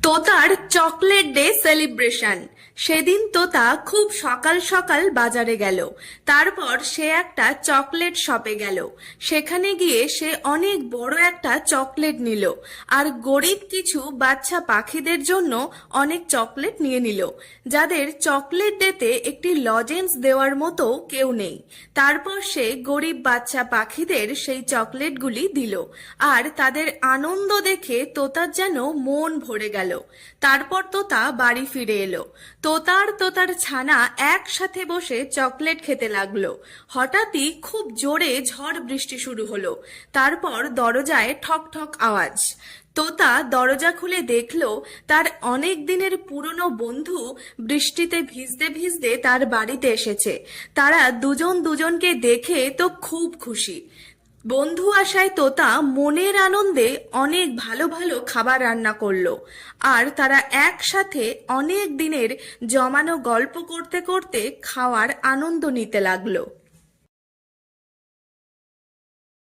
তোতার chocolate day celebration. সেদিন তোতা খুব সকাল সকাল বাজারে গেল। তারপর সে একটা চকলেট শপে গেল। সেখানে গিয়ে সে অনেক বড় একটা চকলেট নিল আর গরিব কিছু বাচ্চা পাখিদের জন্য অনেক চকলেট নিয়ে নিল, যাদের চকলেট ডেতে একটি লজেন্স দেওয়ার মতো কেউ নেই। তারপর সে গরিব বাচ্চা পাখিদের সেই চকলেটগুলি দিল আর তাদের আনন্দ দেখে তোতার যেন মন ভরে গেল। তারপর তোতা বাড়ি ফিরে এলো। তোতা আর তোতার ছানা একসাথে বসে চকলেট খেতে লাগলো। হঠাৎই খুব জোরে ঝড় বৃষ্টি শুরু হলো। তারপর দরজায় ঠক ঠক আওয়াজ। তোতা দরজা খুলে দেখলো তার অনেক দিনের পুরনো বন্ধু বৃষ্টিতে ভিজতে ভিজতে তার বাড়িতে এসেছে। তারা দুজন দুজনকে দেখে তো খুব খুশি। বন্ধু আসায় তোতা মনের আনন্দে অনেক ভালো ভালো খাবার রান্না করলো আর তারা একসাথে অনেক দিনের জমানো গল্প করতে করতে খাওয়ার আনন্দ নিতে লাগলো।